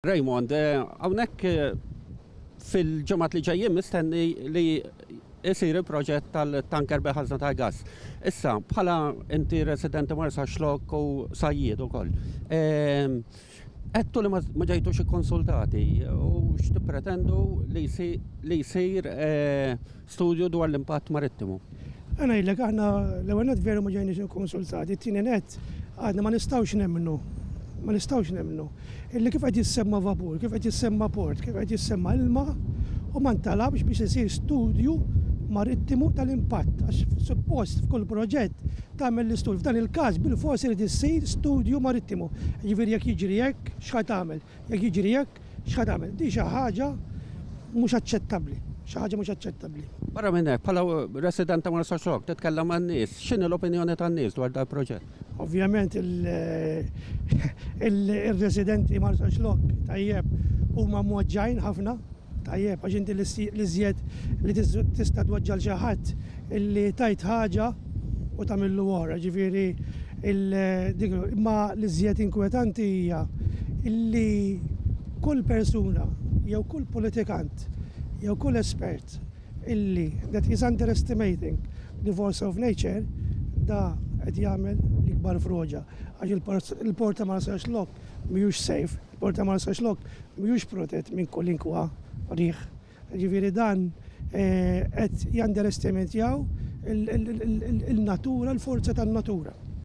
Raymond, għawnek fil-ġemat li ġejjin mistenni li jisir il-proġett tal-tanker beħazna ta' gas. Issa, bħala inti residenti Marsa Xlok u sajjid u koll. Għettu li ma ġejtu xie konsultati u x'tippretendu li jisir studju dwar l-impatt marittimu. Għana jillek, għana l-għanet veru ma ġejni xie konsultati, t-tini net, għadna ma nistawx nemnu. Ma nistawx nemnu. Illi kif qed jissemma vapur, kif qed jissemma port, kif qed jissemma ilma u ma ntalabx biex isir studju marittimu tal-impatt. Għax suppost f'kull proġett tagħmel l-istudju. F'dan il-każ bil-forsi irid issir studju marittimu. Jiġifieri jekk jiġri hekk x'ħad tagħmel, jekk jiġri hekk x'ħad tagħmel. Di xi ħaġa mhux aċċettabbli. Xi ħaġa mhux aċċettabbli. Barra minn hekk, bħala resident ta' Marsa Xlok, titkellem għan-nies, x'inhi l-opinjoni tan-nies dwar dal proġett? Ovvjament il-residenti Marsa Xlok tajjeb huma mweġġajn ħafna, tajjeb għax inti l-iżjed li tista' tweġġal xi ħadd illi tajt ħaġa u tagħmillu wara, ġifieri imma l-iżjed inkwetanti hija illi kull persuna jew kull politikant jew kull espert illi that is underestimating the force of nature da qed jagħmel l-ikbar froġa għax il-port ta' Marsa Xlok mhijiex safe, il-port ta' Marsa Xlok mhijiex protett minn kwalinkwa riħ. Ġifieri dan qed janderestimatjaw il-natura, l-forza tan-natura.